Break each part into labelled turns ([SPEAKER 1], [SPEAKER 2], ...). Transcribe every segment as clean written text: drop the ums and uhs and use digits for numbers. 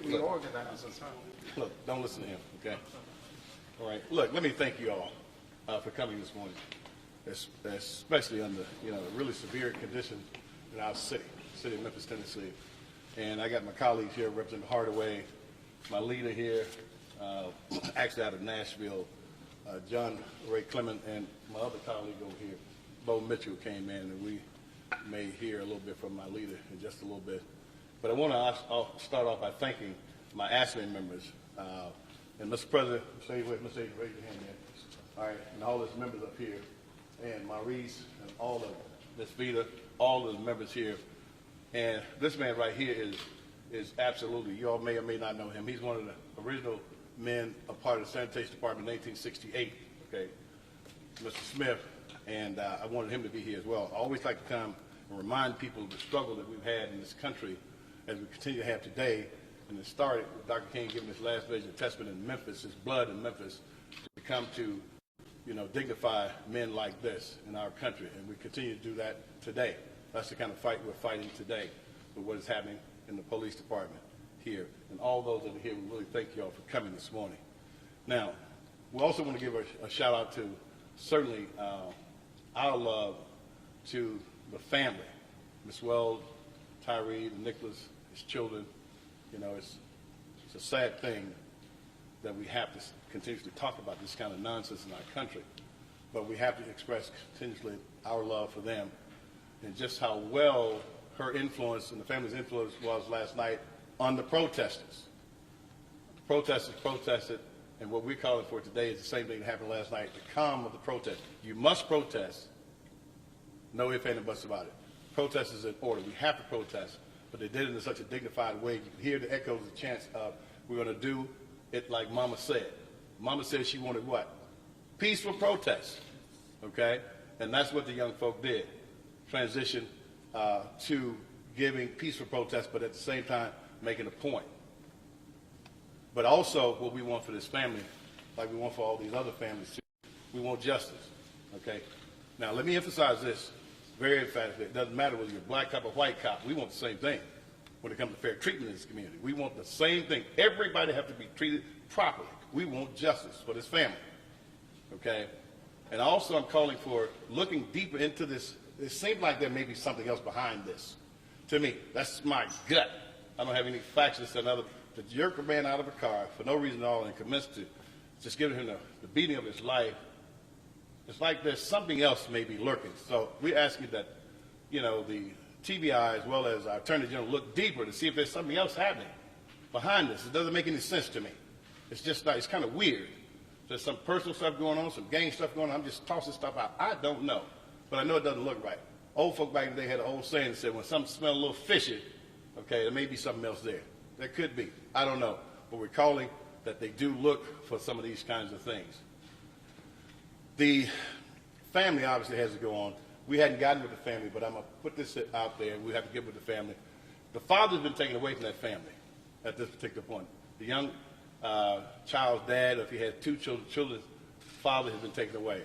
[SPEAKER 1] He organizes, huh?
[SPEAKER 2] Look, don't listen to him, okay? All right. Look, let me thank you all for coming this morning, especially under, really severe conditions in our city of Memphis, Tennessee. And I got my colleagues here representing Hardaway, my leader here, actually out of Nashville, John Ray Clement, and my other colleague over here, Bo Mitchell, came in, and we may hear a little bit from my leader in just a little bit. But I want to start off by thanking my ASLE members. And Mr. President, stay with Mr. Agent, raise your hand there. All right, and all his members up here, and Maurice, and all of Ms. Vita, all of the members here. And this man right here is absolutely, you all may or may not know him. He's one of the original men, a part of the sanitation department in 1968, okay, Mr. Smith, and I wanted him to be here as well. I always like to come and remind people of the struggle that we've had in this country as we continue to have today. And it started with Dr. King giving his last vision of testament in Memphis, his blood in Memphis, to come to, dignify men like this in our country. And we continue to do that today. That's the kind of fight we're fighting today with what is happening in the police department here. And all those that are here, we really thank you all for coming this morning. Now, we also want to give a shout out to certainly our love to the family, Ms. Wells, Tyre Nichols, his children. It's a sad thing that we have to continuously talk about this kind of nonsense in our country, but we have to express continuously our love for them and just how well her influence and the family's influence was last night on the protesters. The protesters protested, and what we're calling for today is the same thing that happened last night, the calm of the protest. You must protest. No ifs, ands, and buts about it. Protest is in order. We have to protest. But they did it in such a dignified way. You can hear the echoes, the chants of, we're going to do it like Mama said. Mama said she wanted what? Peaceful protest, okay? And that's what the young folk did, transition to giving peaceful protest, but at the same time making a point. But also what we want for this family, like we want for all these other families too, we want justice, okay? Now let me emphasize this. Very emphatically, it doesn't matter whether you're a black cop or white cop. We want the same thing when it comes to fair treatment in this community. We want the same thing. Everybody has to be treated properly. We want justice for this family, okay? And also I'm calling for looking deeper into this. It seems like there may be something else behind this. To me, that's my gut. I don't have any facts to another. To jerk a man out of a car for no reason at all and commence to just giving him the beating of his life, it's like there's something else maybe lurking. So we ask you that, the TBI as well as our Attorney General look deeper to see if there's something else happening behind this. It doesn't make any sense to me. It's just it's kind of weird. There's some personal stuff going on, some gang stuff going on. I'm just tossing stuff out. I don't know, but I know it doesn't look right. Old folk back in the day had an old saying that said, when something smells a little fishy, okay, there may be something else there. There could be. I don't know. But we're calling that they do look for some of these kinds of things. The family obviously has to go on. We hadn't gotten with the family, but I'm going to put this out there, and we have to get with the family. The father's been taken away from that family at this particular point. The young child's dad, or if he has two children's father has been taken away.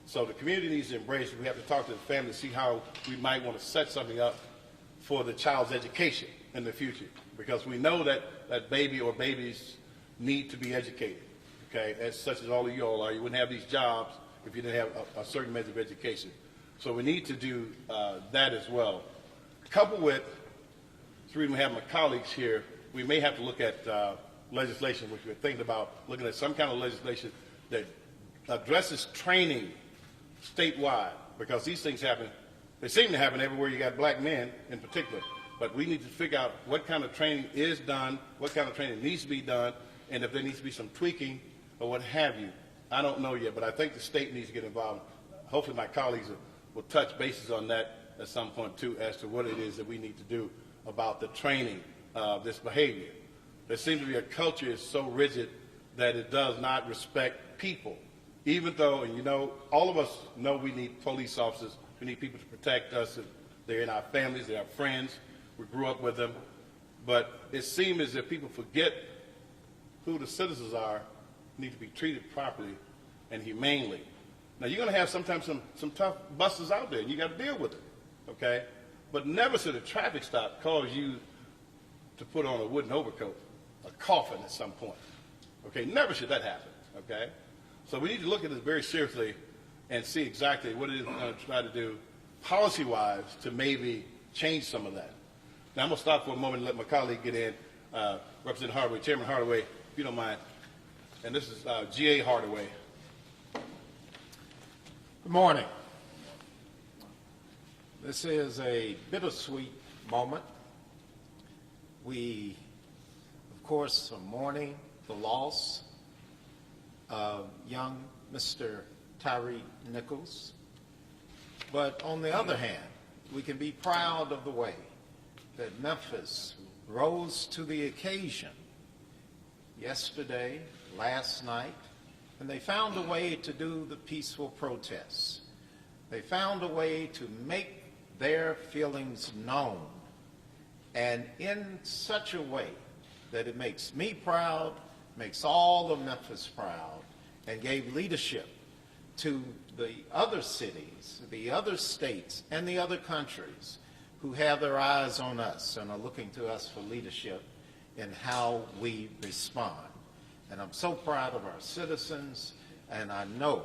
[SPEAKER 2] So the community needs to embrace it. We have to talk to the family to see how we might want to set something up for the child's education in the future, because we know that that baby or babies need to be educated, okay, as such as all of you all are. You wouldn't have these jobs if you didn't have a certain measure of education. So we need to do that as well. Coupled with, the reason we have my colleagues here, we may have to look at legislation, which we're thinking about looking at some kind of legislation that addresses training statewide, because these things happen, they seem to happen everywhere you got black men in particular. But we need to figure out what kind of training is done, what kind of training needs to be done, and if there needs to be some tweaking or what have you. I don't know yet, but I think the state needs to get involved. Hopefully my colleagues will touch bases on that at some point too, as to what it is that we need to do about the training of this behavior. There seems to be a culture is so rigid that it does not respect people. Even though, and all of us know we need police officers, we need people to protect us. They're in our families, they're our friends, we grew up with them. But it seems as if people forget who the citizens are, need to be treated properly and humanely. Now you're going to have sometimes some tough busters out there, and you got to deal with it, okay? But never should a traffic stop cause you to put on a wooden overcoat a coffin at some point. Okay, never should that happen. Okay, so we need to look at this very seriously and see exactly what it is we're going to try to do policy-wise to maybe change some of that. Now I'm going to stop for a moment and let my colleague get in, Representative Hardaway, Chairman Hardaway, if you don't mind. And this is G.A. Hardaway.
[SPEAKER 1] Good morning. This is a bittersweet moment. We, of course, are mourning the loss of young Mr. Tyre Nichols. But on the other hand, we can be proud of the way that Memphis rose to the occasion yesterday, last night, and they found a way to do the peaceful protests. They found a way to make their feelings known, and in such a way that it makes me proud, makes all of Memphis proud, and gave leadership to the other cities, the other states, and the other countries who have their eyes on us and are looking to us for leadership in how we respond. And I'm so proud of our citizens, and I know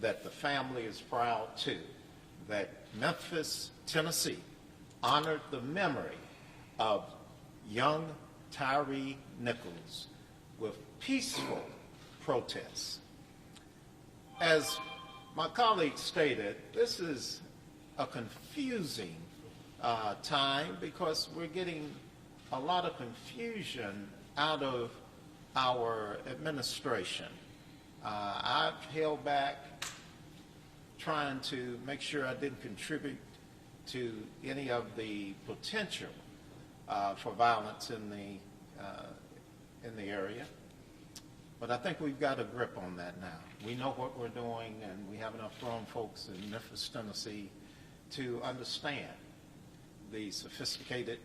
[SPEAKER 1] that the family is proud too, that Memphis, Tennessee honored the memory of young Tyre Nichols with peaceful protests. As my colleague stated, this is a confusing time because we're getting a lot of confusion out of our administration. I've held back trying to make sure I didn't contribute to any of the potential for violence in the area. But I think we've got a grip on that now. We know what we're doing, and we have enough grown folks in Memphis, Tennessee to understand the sophisticated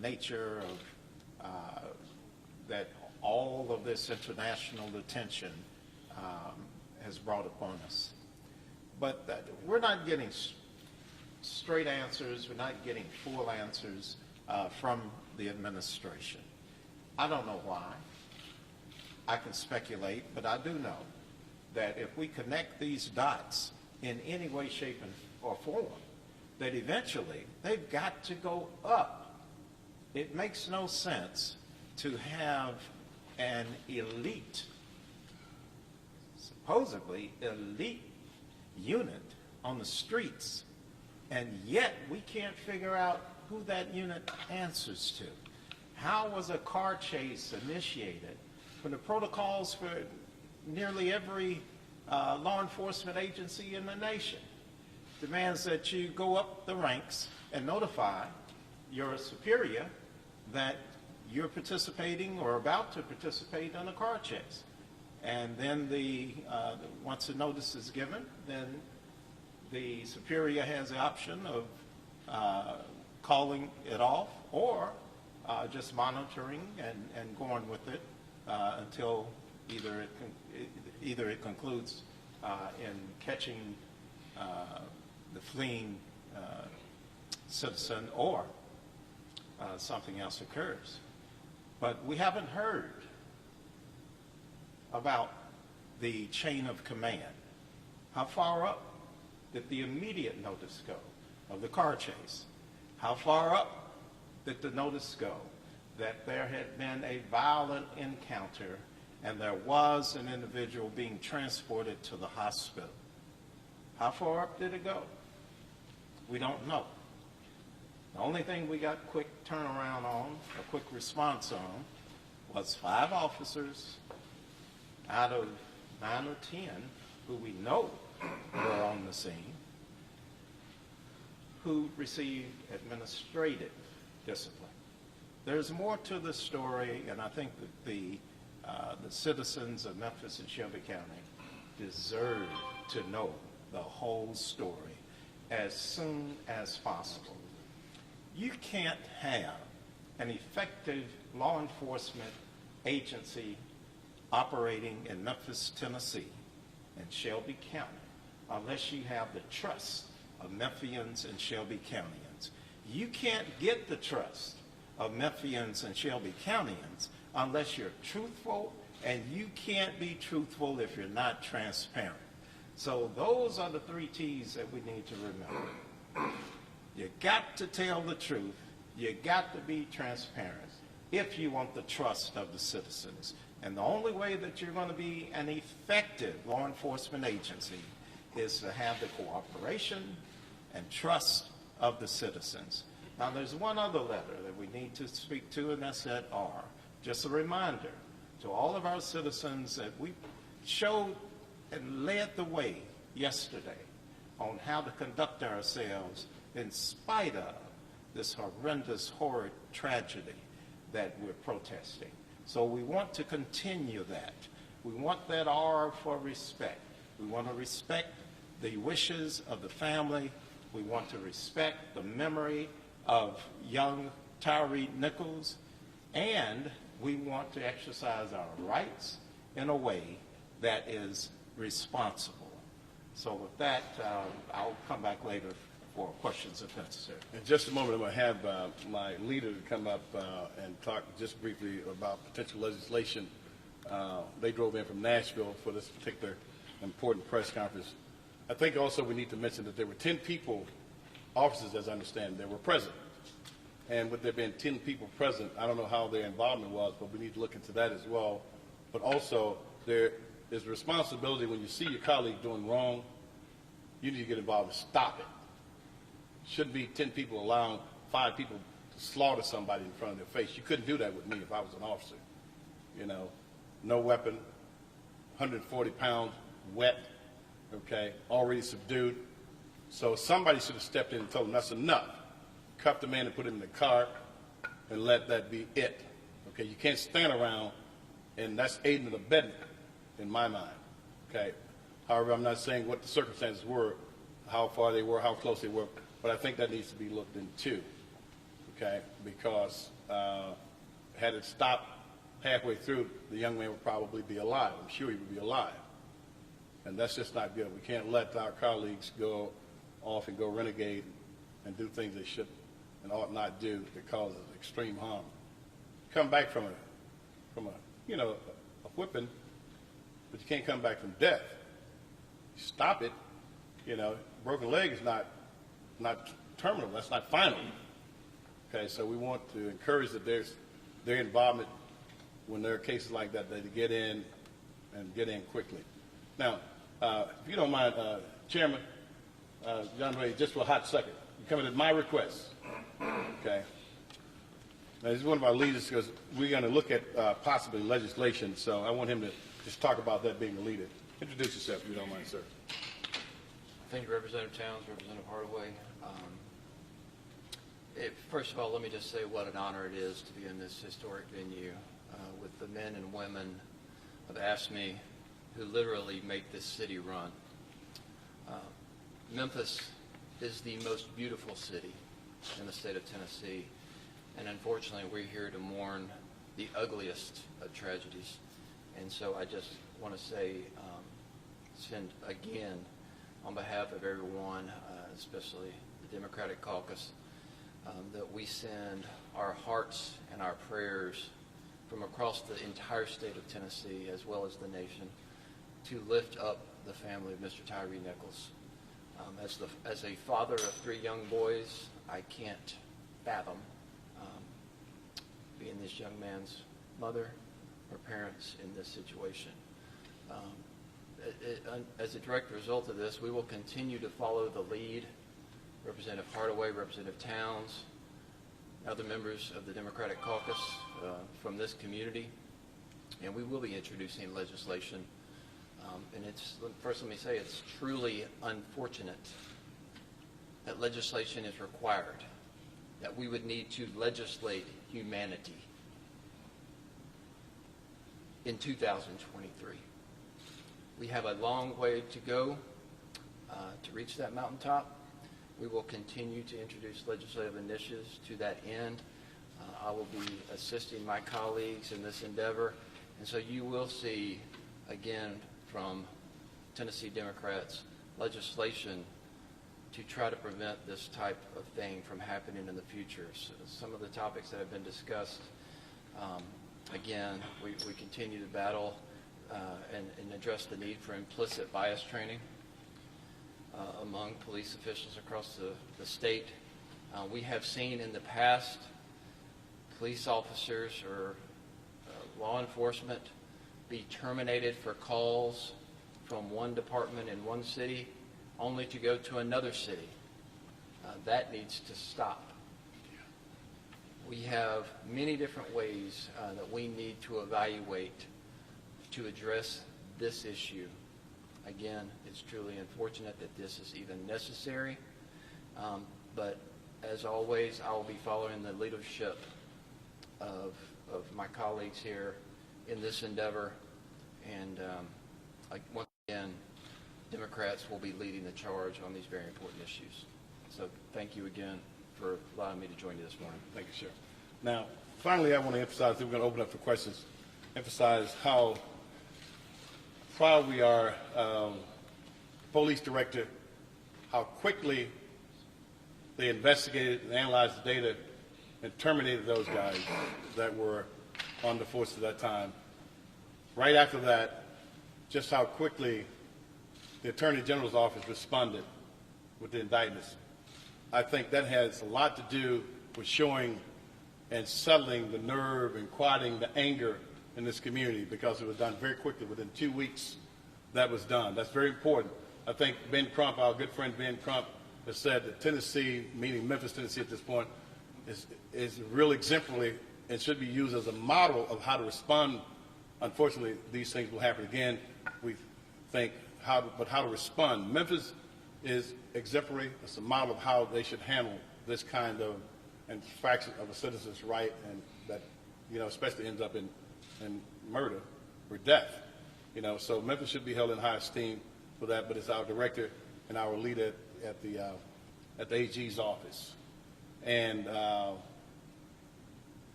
[SPEAKER 1] nature of that all of this international attention has brought upon us. But we're not getting straight answers. We're not getting full answers from the administration. I don't know why. I can speculate, but I do know that if we connect these dots in any way, shape, or form, that eventually they've got to go up. It makes no sense to have an elite, supposedly elite unit on the streets, and yet we can't figure out who that unit answers to. How was a car chase initiated when the protocols for nearly every law enforcement agency in the nation demands that you go up the ranks and notify your superior that you're participating or about to participate in a car chase? And then once the notice is given, then the superior has the option of calling it off or just monitoring and going with it until either it concludes in catching the fleeing citizen or something else occurs. But we haven't heard about the chain of command. How far up did the immediate notice go of the car chase? How far up did the notice go that there had been a violent encounter and there was an individual being transported to the hospital? How far up did it go? We don't know. The only thing we got quick turnaround on, a quick response on, was 5 officers out of 9 or 10 who we know were on the scene who received administrative discipline. There's more to the story, and I think that the citizens of Memphis and Shelby County deserve to know the whole story as soon as possible. You can't have an effective law enforcement agency operating in Memphis, Tennessee, and Shelby County unless you have the trust of Memphians and Shelby Countyans. You can't get the trust of Memphians and Shelby Countyans unless you're truthful, and you can't be truthful if you're not transparent. So those are the 3 T's that we need to remember. You got to tell the truth. You got to be transparent if you want the trust of the citizens. And the only way that you're going to be an effective law enforcement agency is to have the cooperation and trust of the citizens. Now, there's one other letter that we need to speak to, and that's that R. Just a reminder to all of our citizens that we showed and led the way yesterday on how to conduct ourselves in spite of this horrendous, horrid tragedy that we're protesting. So we want to continue that. We want that R for respect. We want to respect the wishes of the family. We want to respect the memory of young Tyre Nichols. And we want to exercise our rights in a way that is responsible. So with that, I'll come back later for questions if necessary.
[SPEAKER 2] In just a moment, I'm going to have my leader come up and talk just briefly about potential legislation. They drove in from Nashville for this particular important press conference. I think also we need to mention that there were 10 people, officers as I understand, that were present. And with there being 10 people present, I don't know how their involvement was, but we need to look into that as well. But also, there is responsibility when you see your colleague doing wrong, you need to get involved and stop it. Shouldn't be 10 people allowing 5 people to slaughter somebody in front of their face. You couldn't do that with me if I was an officer. You know, no weapon, 140 pounds, wet, okay, already subdued. So somebody should have stepped in and told them that's enough. Cuff the man and put him in the car and let that be it. Okay, you can't stand around, and that's aiding and abetting in my mind. Okay, however, I'm not saying what the circumstances were, how far they were, how close they were, but I think that needs to be looked into. Okay, because had it stopped halfway through, the young man would probably be alive. I'm sure he would be alive, and that's just not good. We can't let our colleagues go off and go renegade and do things they should and ought not do that causes extreme harm. Come back from a whipping, but you can't come back from death. Stop it. You know, broken leg is not terminal. That's not final. Okay, so we want to encourage that their involvement when there are cases like that, they get in and get in quickly. Now, if you don't mind, Chairman, John Ray, just for a hot second. You're coming at my request. Okay. Now, he's one of our leaders because we're going to look at possibly legislation, so I want him to just talk about that being the leader. Introduce yourself, if you don't mind, sir.
[SPEAKER 3] Thank you, Representative Towns, Representative Hardaway. First of all, let me just say what an honor it is to be in this historic venue with the men and women of AFSCME who literally make this city run. Memphis is the most beautiful city in the state of Tennessee, and unfortunately we're here to mourn the ugliest of tragedies. And so I just want to say, send again, on behalf of everyone, especially the Democratic Caucus, that we send our hearts and our prayers from across the entire state of Tennessee, as well as the nation, to lift up the family of Mr. Tyre Nichols. As a father of 3 young boys, I can't fathom being this young man's mother or parents in this situation. As a direct result of this, we will continue to follow the lead. Representative Hardaway, Representative Towns, other members of the Democratic Caucus from this community, and we will be introducing legislation. And first let me say, it's truly unfortunate that legislation is required, that we would need to legislate humanity in 2023. We have a long way to go to reach that mountaintop. We will continue to introduce legislative initiatives to that end. I will be assisting my colleagues in this endeavor, and so you will see, again, from Tennessee Democrats, legislation to try to prevent this type of thing from happening in the future. So some of the topics that have been discussed Again, we continue to battle and address the need for implicit bias training among police officials across the state. We have seen in the past police officers or law enforcement be terminated for calls from one department in one city only to go to another city. That needs to stop. We have many different ways that we need to evaluate to address this issue. Again, it's truly unfortunate that this is even necessary, but as always, I will be following the leadership of my colleagues here in this endeavor, and once again, Democrats will be leading the charge on these very important issues. So thank you again for allowing me to join you this morning.
[SPEAKER 2] Thank you, Sheriff. Now, finally, I want to emphasize, we're going to open up for questions, emphasize how proud we are, police director, how quickly they investigated and analyzed the data and terminated those guys that were on the force at that time. Right after that, just how quickly the Attorney General's office responded with the indictments. I think that has a lot to do with showing and settling the nerve and quieting the anger in this community, because it was done very quickly. Within 2 weeks, that was done. That's very important. I think Ben Crump, our good friend Ben Crump, has said that Tennessee, meaning Memphis, Tennessee at this point, is real exemplary and should be used as a model of how to respond. Unfortunately, these things will happen again. We think how to respond. Memphis is exemplary. It's a model of how they should handle this kind of infraction of a citizen's right, and that, especially ends up in murder or death. So Memphis should be held in high esteem for that, but it's our director and our leader at the AG's office. And,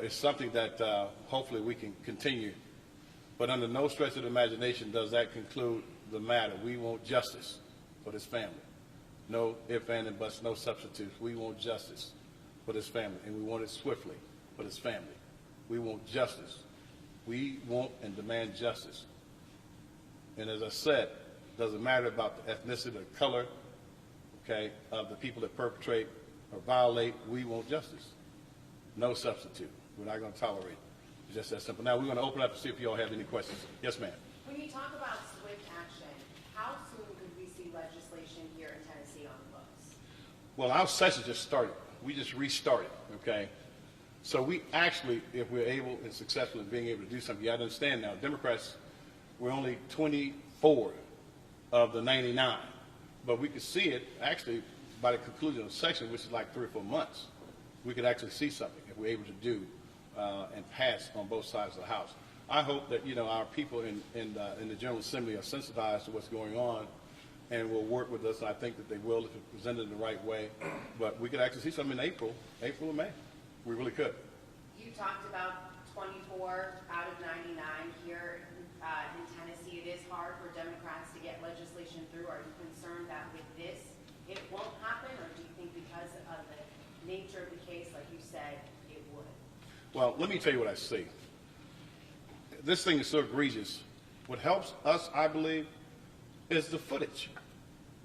[SPEAKER 2] it's something that hopefully we can continue. But under no stretch of the imagination does that conclude the matter. We want justice for this family. No ifs, ands, and buts, no substitutes. We want justice for this family, and we want it swiftly for this family. We want justice. We want and demand justice. And as I said, it doesn't matter about the ethnicity or color, of the people that perpetrate or violate. We want justice. No substitute. We're not going to tolerate it. It's just that simple. Now, we're going to open up to see if you all have any questions. Yes, ma'am.
[SPEAKER 4] When you talk about swift action, how soon could we see legislation here in Tennessee on the books?
[SPEAKER 2] Well, our session just started. We just restarted, So we actually, if we're able and successful in being able to do something, you got to understand now, Democrats, we're only 24 of the 99. But we could see it actually by the conclusion of the session, which is like 3 or 4 months. We could actually see something if we're able to do and pass on both sides of the House. I hope that, our people in the General Assembly are sensitized to what's going on and will work with us. And I think that they will if it's presented in the right way. But we could actually see something in April or May. We really could.
[SPEAKER 4] You talked about 24 out of 99 here in Tennessee. It is hard for Democrats to get legislation through. Are you concerned that with this it won't happen, or do you think because of the nature of the case, like you said, it would?
[SPEAKER 2] Well, let me tell you what I see. This thing is so egregious. What helps us, I believe, is the footage.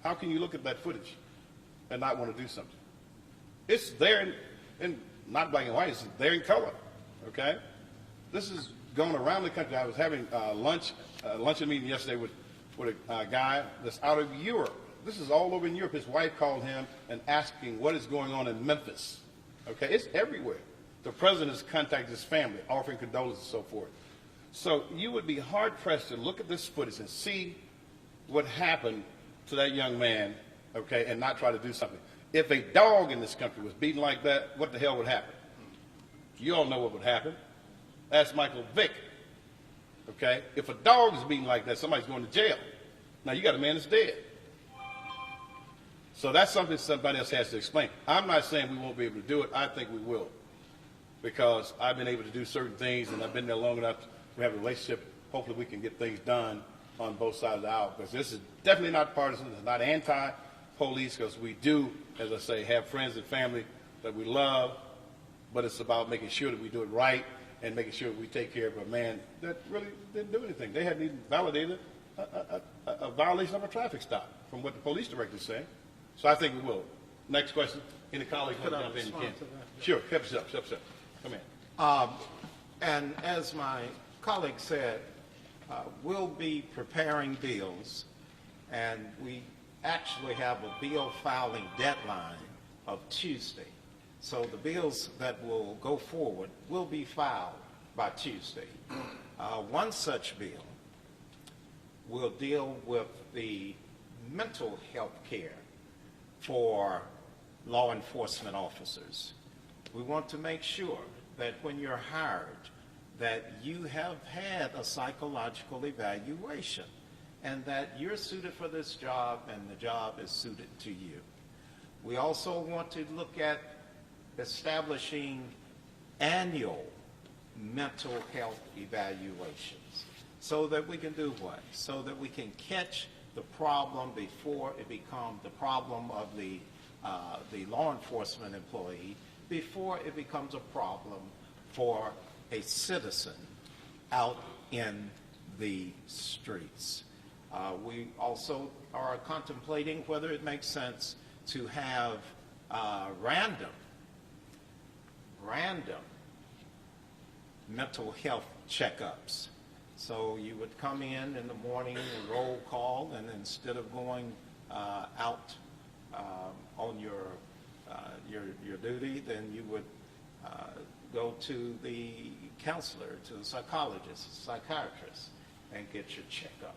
[SPEAKER 2] How can you look at that footage and not want to do something? It's there in not black and white, it's there in color, This is going around the country. I was having luncheon meeting yesterday with a guy that's out of Europe. This is all over in Europe. His wife called him and asking what is going on in Memphis. It's everywhere. The president has contacted his family, offering condolences and so forth. So you would be hard-pressed to look at this footage and see what happened to that young man, and not try to do something. If a dog in this country was beaten like that, what the hell would happen? You all know what would happen. Ask Michael Vick. If a dog is beaten like that, somebody's going to jail. Now you got a man that's dead. So that's something somebody else has to explain. I'm not saying we won't be able to do it. I think we will, because I've been able to do certain things, and I've been there long enough. We have a relationship. Hopefully we can get things done on both sides of the aisle, because this is definitely not partisan. It's not anti-police, because we do, as I say, have friends and family that we love, but it's about making sure that we do it right and making sure we take care of a man that really didn't do anything. They hadn't even validated a violation of a traffic stop from what the police director is saying. So I think we will. Next question. Any colleagues want to jump in? You can. Sure. Help us up. Come in.
[SPEAKER 1] And as my colleague said, we'll be preparing bills, and we actually have a bill filing deadline of Tuesday. So the bills that will go forward will be filed by Tuesday. One such bill will deal with the mental health care for law enforcement officers. We want to make sure that when you're hired, that you have had a psychological evaluation and that you're suited for this job and the job is suited to you. We also want to look at establishing annual mental health evaluations so that we can do what? So that we can catch the problem before it becomes the problem of the law enforcement employee, before it becomes a problem for a citizen out in the streets. We also are contemplating whether it makes sense to have random mental health checkups. So you would come in the morning and roll call, and instead of going out on your duty, then you would go to the counselor, to the psychologist, psychiatrist, and get your checkup.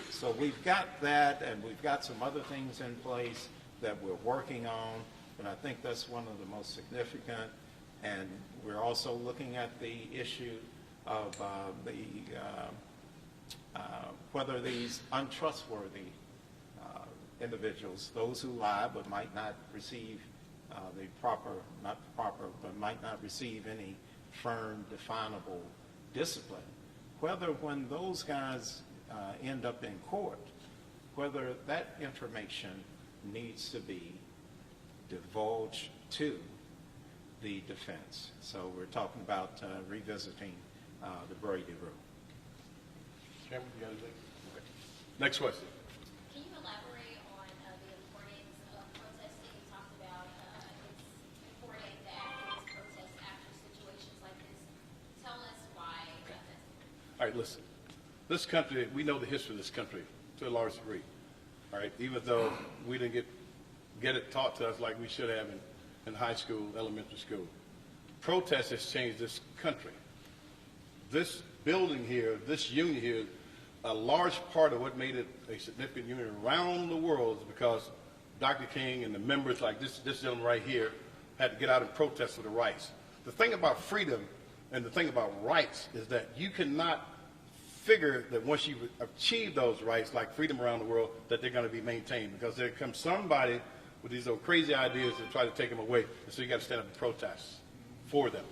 [SPEAKER 1] So we've got that, and we've got some other things in place that we're working on, and I think that's one of the most significant. And we're also looking at the issue of whether these untrustworthy individuals, those who lie but might not receive but might not receive any firm, definable discipline, whether when those guys end up in court, whether that information needs to be divulged to the defense. So we're talking about revisiting the Brady rule.
[SPEAKER 2] Cameron, you got anything? Okay. Next question.
[SPEAKER 5] Can you elaborate on the importance of protesting? You talked about it's important that there's protests after situations like this. Tell us why that's important.
[SPEAKER 2] All right, listen. This country, we know the history of this country to a large degree. All right, even though we didn't get it taught to us like we should have in high school, elementary school. Protest has changed this country. This building here, this union here, a large part of what made it a significant union around the world is because Dr. King and the members like this gentleman right here had to get out and protest for the rights. The thing about freedom and the thing about rights is that you cannot figure that once you achieve those rights, like freedom around the world, that they're going to be maintained, because there comes somebody with these old crazy ideas that try to take them away, and so you got to stand up and protest for them.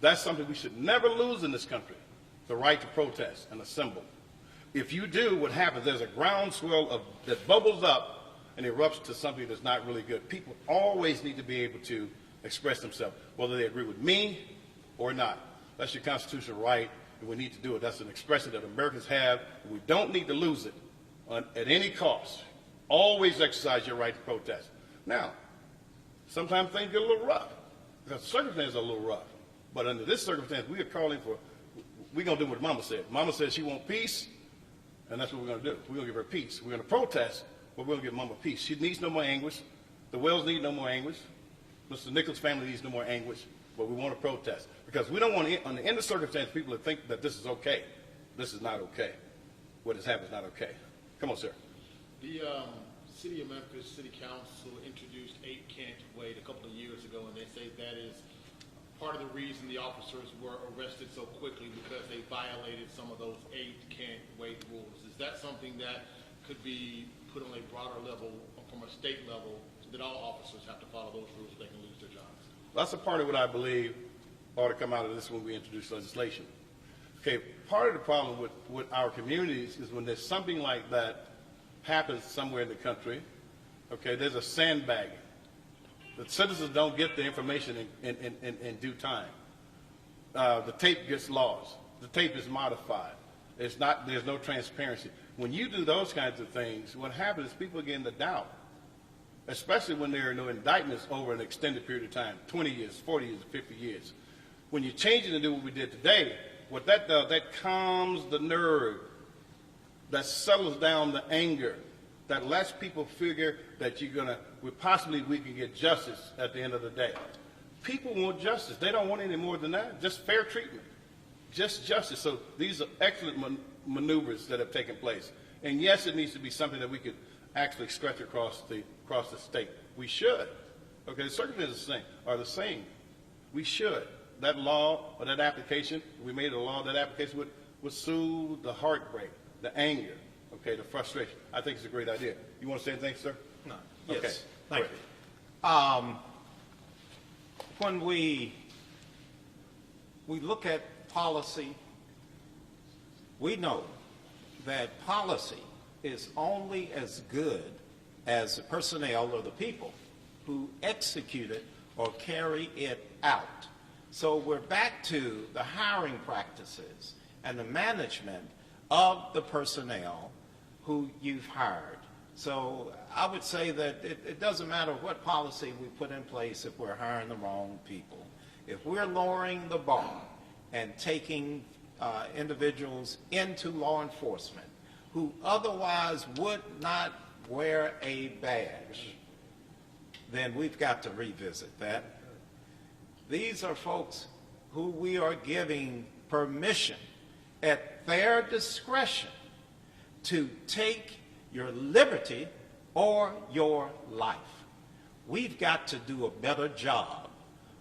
[SPEAKER 2] That's something we should never lose in this country, the right to protest and assemble. If you do, what happens, there's a groundswell that bubbles up and erupts to something that's not really good. People always need to be able to express themselves, whether they agree with me or not. That's your constitutional right, and we need to do it. That's an expression that Americans have, and we don't need to lose it at any cost. Always exercise your right to protest. Now, sometimes things get a little rough, because the circumstances are a little rough. But under this circumstance, we are calling for, we're going to do what Mama said. Mama said she wants peace, and that's what we're going to do. We're going to give her peace. We're going to protest, but we're going to give Mama peace. She needs no more anguish. The Wells need no more anguish. Mr. Nichols' family needs no more anguish, but we want to protest. Because we don't want to, in the circumstance, people to think that this is okay. This is not okay. What has happened is not okay. Come on, sir.
[SPEAKER 6] The City of Memphis City Council introduced 8 can't wait a couple of years ago, and they say that is part of the reason the officers were arrested so quickly, because they violated some of those 8 can't wait rules. Is that something that could be put on a broader level, from a state level, that all officers have to follow those rules so they can lose their jobs?
[SPEAKER 2] That's a part of what I believe ought to come out of this when we introduce legislation. Okay, part of the problem with our communities is when there's something like that happens somewhere in the country, okay, there's a sandbagging. The citizens don't get the information in due time. the tape gets lost. The tape is modified. It's not, there's no transparency. When you do those kinds of things, what happens is people get into doubt, especially when there are no indictments over an extended period of time, 20 years, 40 years, 50 years. When you change it and do what we did today, what that does, that calms the nerve, that settles down the anger, that lets people figure that you're going to, we can get justice at the end of the day. People want justice. They don't want any more than that. Just fair treatment. Just justice. So these are excellent maneuvers that have taken place. And yes, it needs to be something that we could actually stretch across the state. We should. Okay, the circumstances are the same. We should. That law or that application, we made a law, that application would soothe the heartbreak, the anger, okay, the frustration. I think it's a great idea. You want to say anything, sir?
[SPEAKER 1] No.
[SPEAKER 2] Okay.
[SPEAKER 1] Yes. Thank
[SPEAKER 2] Great.
[SPEAKER 1] you. When we look at policy, we know that policy is only as good as the personnel or the people who execute it or carry it out. So we're back to the hiring practices and the management of the personnel who you've hired. So I would say that it doesn't matter what policy we put in place if we're hiring the wrong people. If we're lowering the bar and taking individuals into law enforcement who otherwise would not wear a badge, then we've got to revisit that. These are folks who we are giving permission at their discretion to take your liberty or your life. We've got to do a better job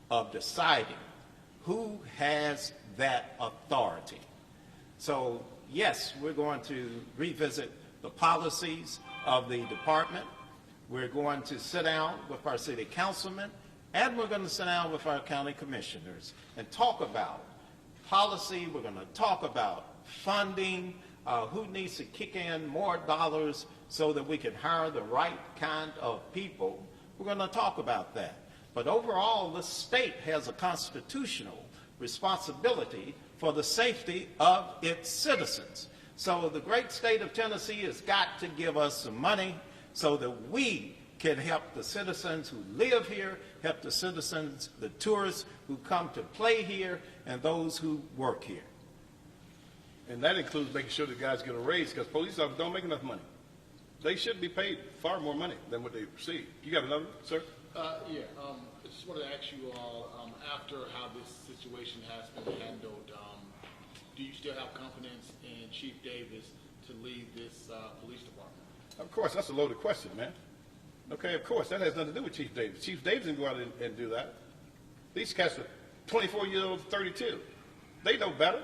[SPEAKER 1] of deciding who has that authority. So yes, we're going to revisit the policies of the department. We're going to sit down with our city councilmen, and we're going to sit down with our county commissioners and talk about policy. We're going to talk about funding, who needs to kick in more dollars so that we can hire the right kind of people. We're going to talk about that. But overall, the state has a constitutional responsibility for the safety of its citizens. So the great state of Tennessee has got to give us some money so that we can help the citizens who live here, help the citizens, the tourists who come to play here, and those who work here.
[SPEAKER 2] And that includes making sure the guys get a raise, because police officers don't make enough money. They should be paid far more money than what they receive. You got another, sir?
[SPEAKER 6] I just wanted to ask you all, after how this situation has been handled, do you still have confidence in Chief Davis to lead this police department?
[SPEAKER 2] Of course, that's a loaded question, man. Okay, of course, that has nothing to do with Chief Davis. Chief Davis didn't go out and do that. These cats are 24 years old, 32. They know better.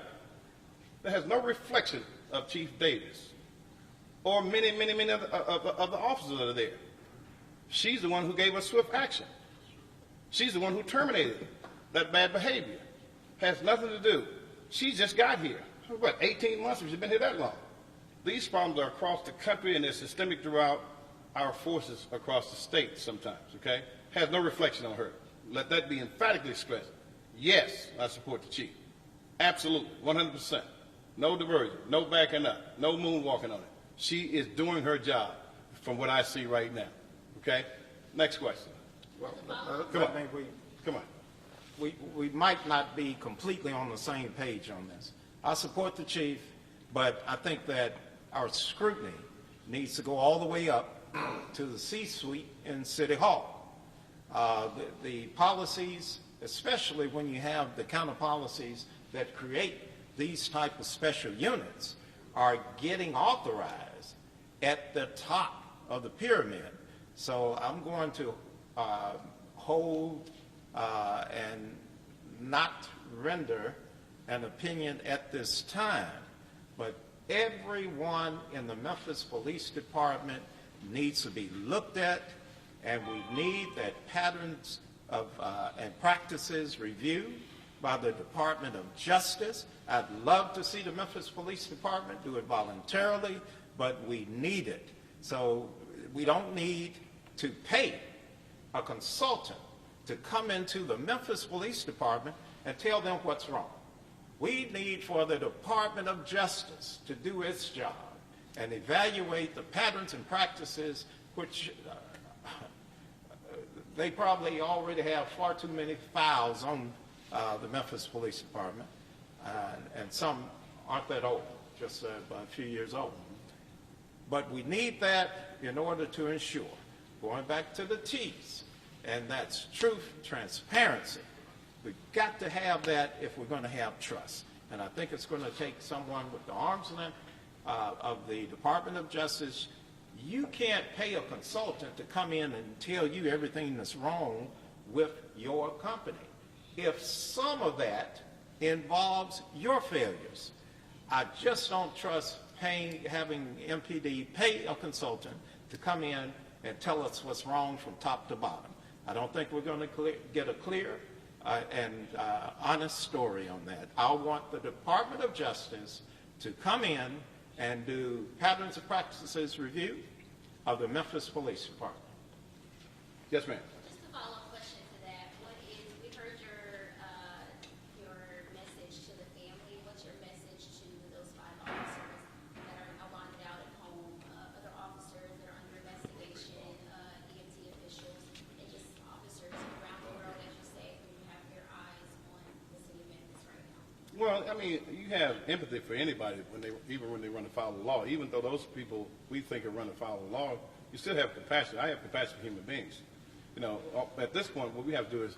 [SPEAKER 2] That has no reflection of Chief Davis or many of the officers that are there. She's the one who gave us swift action. She's the one who terminated that bad behavior. Has nothing to do. She just got here. What, 18 months? She's been here that long. These problems are across the country, and they're systemic throughout our forces across the state sometimes, okay? Has no reflection on her. Let that be emphatically expressed. Yes, I support the chief. Absolutely, 100%. No diversion, no backing up, no moonwalking on it. She is doing her job from what I see right now, okay? Next question.
[SPEAKER 1] Well,
[SPEAKER 2] Come on.
[SPEAKER 1] I mean,
[SPEAKER 2] Come on.
[SPEAKER 1] we might not be completely on the same page on this. I support the chief, but I think that our scrutiny needs to go all the way up to the C-suite in City Hall. The policies, especially when you have the kind of policies that create these type of special units, are getting authorized at the top of the pyramid. So I'm going to hold and not render an opinion at this time, but everyone in the Memphis Police Department needs to be looked at, and we need that patterns of and practices reviewed by the Department of Justice. I'd love to see the Memphis Police Department do it voluntarily, but we need it. So we don't need to pay a consultant to come into the Memphis Police Department and tell them what's wrong. We need for the Department of Justice to do its job and evaluate the patterns and practices which they probably already have far too many files on the Memphis Police Department, and some aren't that old, just a few years old. But we need that in order to ensure, going back to the T's, and that's truth, transparency. We've got to have that if we're going to have trust. And I think it's going to take someone with the arm's length of the Department of Justice. You can't pay a consultant to come in and tell you everything that's wrong with your company. If some of that involves your failures, I just don't trust having MPD pay a consultant to come in and tell us what's wrong from top to bottom. I don't think we're going to get a clear and honest story on that. I want the Department of Justice to come in and do patterns and practices review of the Memphis Police Department.
[SPEAKER 2] Yes, ma'am.
[SPEAKER 5] Just a follow-up question to that. We heard your message to the family. What's your message to those 5 officers that are now bonded out at home, other officers that are under investigation, EMT officials, and just officers around the world, as you say, who have their eyes on the city of Memphis right now?
[SPEAKER 2] Well, I mean, you have empathy for anybody even when they run afoul of the law. Even though those people we think are running afoul of the law, you still have compassion. I have compassion for human beings. You know, at this point, what we have to do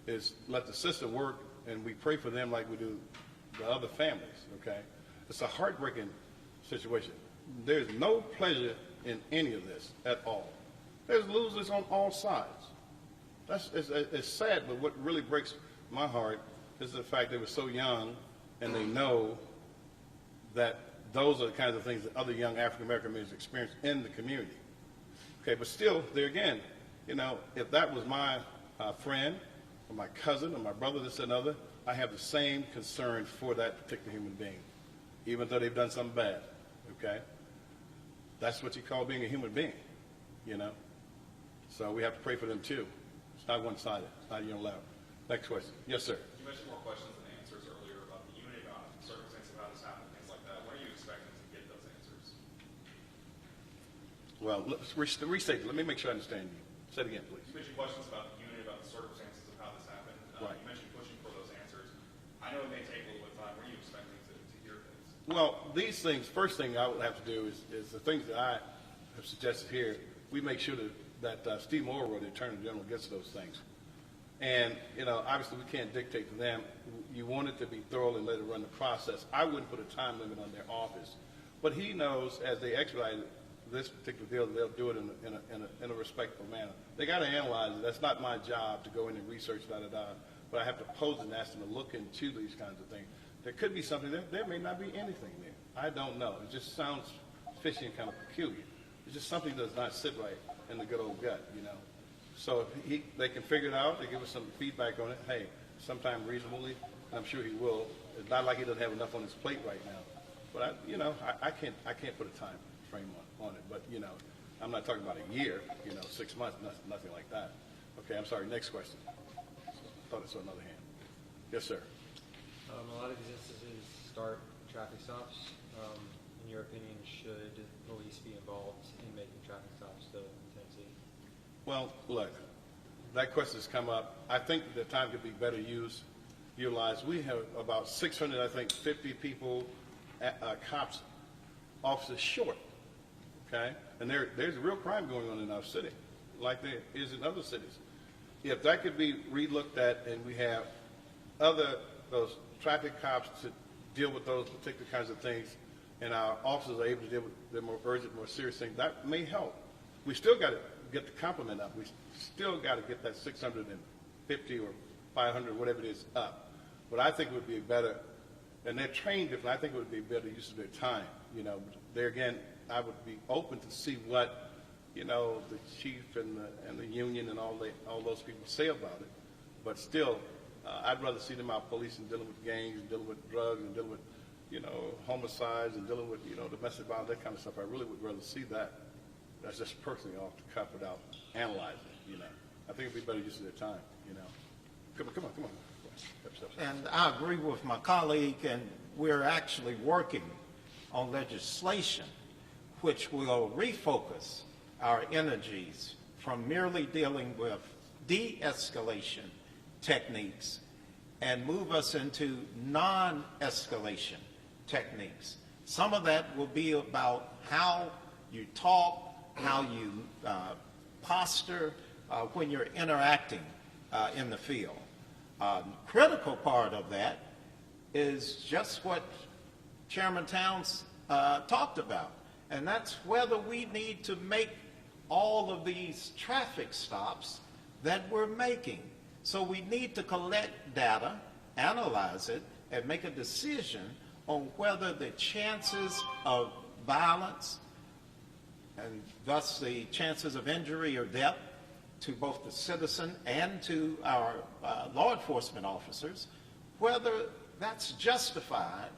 [SPEAKER 2] is let the system work, and we pray for them like we do the other families. Okay, it's a heartbreaking situation. There's no pleasure in any of this at all. There's losers on all sides. It's sad, but what really breaks my heart is the fact they were so young, and they know that those are the kinds of things that other young African American men experience in the community. Okay, but still, there again, you know, if that was my friend or my cousin or my brother, this and another, I have the same concern for that particular human being, even though they've done something bad. Okay, that's what you call being a human being, you know. So we have to pray for them too. It's not one-sided. It's not unilateral. Next question. Yes, sir.
[SPEAKER 7] You mentioned more questions than answers earlier about the unity, about the circumstances of how this happened, things like that. When are you expecting to get those answers?
[SPEAKER 2] Well, let's restate it. Let me make sure I understand you. Say it again, please.
[SPEAKER 7] You mentioned questions about the unity, about the circumstances of how this happened.
[SPEAKER 2] Right.
[SPEAKER 7] You mentioned pushing for those answers. I know it may take a little bit of time. When are you expecting to hear things?
[SPEAKER 2] Well, these things, first thing I would have to do is the things that I have suggested here, we make sure that Steve Morrow, the Attorney General, gets those things. And, you know, obviously we can't dictate to them. You want it to be thorough and let it run the process. I wouldn't put a time limit on their office. But he knows as they expedite this particular deal, they'll do it in a respectful manner. They got to analyze it. That's not my job to go in and research, but I have to pose and ask them to look into these kinds of things. There could be something there. There may not be anything there. I don't know. It just sounds fishy and kind of peculiar. It's just something that does not sit right in the good old gut, you know. So if they can figure it out, they give us some feedback on it. Hey, sometime reasonably, and I'm sure he will. It's not like he doesn't have enough on his plate right now. But I can't put a time frame on it. But you know, I'm not talking about a year. You know, 6 months, nothing like that. Okay, I'm sorry. Next question. I thought I saw another hand. Yes, sir.
[SPEAKER 8] A lot of these instances start traffic stops. In your opinion, should police be involved in making traffic stops still in Tennessee?
[SPEAKER 2] Well, look, that question has come up. I think the time could be better utilized. We have about 600, I think, 50 people, cops, officers short, okay? And there's real crime going on in our city, like there is in other cities. If that could be relooked at and we have those traffic cops to deal with those particular kinds of things, and our officers are able to deal with the more urgent, more serious things, that may help. We still got to get the complement up. We still got to get that 650 or 500, whatever it is, up. But I think it would be better, and they're trained different. I think it would be better use of their time. You know, there again, I would be open to see what, you know, the chief and the union and all those people say about it. But still, I'd rather see them out policing, dealing with gangs, and dealing with drugs, and dealing with, you know, homicides, and dealing with, you know, domestic violence, that kind of stuff. I really would rather see that. That's just personally off the cuff without analyzing, you know. I think it'd be better use of their time, you know. Come on.
[SPEAKER 1] And I agree with my colleague, and we're actually working on legislation which will refocus our energies from merely dealing with de-escalation techniques and move us into non-escalation techniques. Some of that will be about how you talk, how you posture when you're interacting in the field. Critical part of that is just what Chairman Towns talked about, and that's whether we need to make all of these traffic stops that we're making. So we need to collect data, analyze it, and make a decision on whether the chances of violence and thus the chances of injury or death to both the citizen and to our law enforcement officers, whether that's justified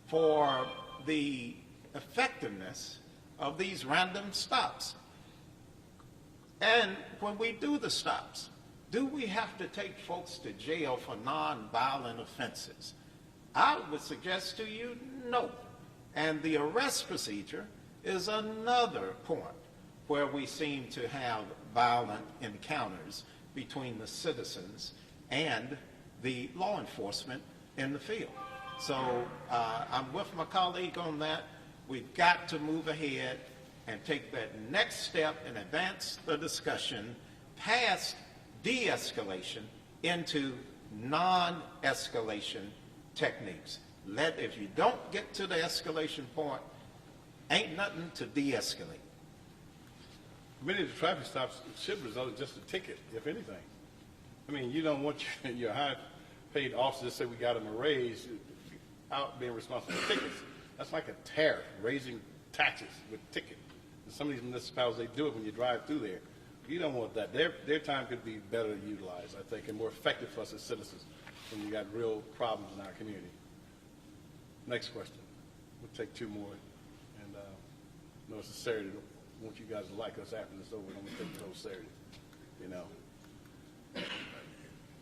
[SPEAKER 1] for the effectiveness of these random stops. And when we do the stops, do we have to take folks to jail for non-violent offenses? I would suggest to you, no. And the arrest procedure is another point where we seem to have violent encounters between the citizens and the law enforcement in the field. So I'm with my colleague on that. We've got to move ahead and take that next step and advance the discussion past de-escalation into non-escalation techniques. If you don't get to the escalation point, ain't nothing to de-escalate.
[SPEAKER 2] Many of the traffic stops should result in just a ticket, if anything. I mean, you don't want your high-paid officers to say we got them a raise out being responsible for tickets. That's like a tariff, raising taxes with ticket. And some of these municipalities, they do it when you drive through there. You don't want that. Their time could be better utilized, I think, and more effective for us as citizens when you got real problems in our community. Next question. We'll take two more. And I know it's a Saturday. I want you guys to like us after this over. I'm going to take the whole Saturday, you know.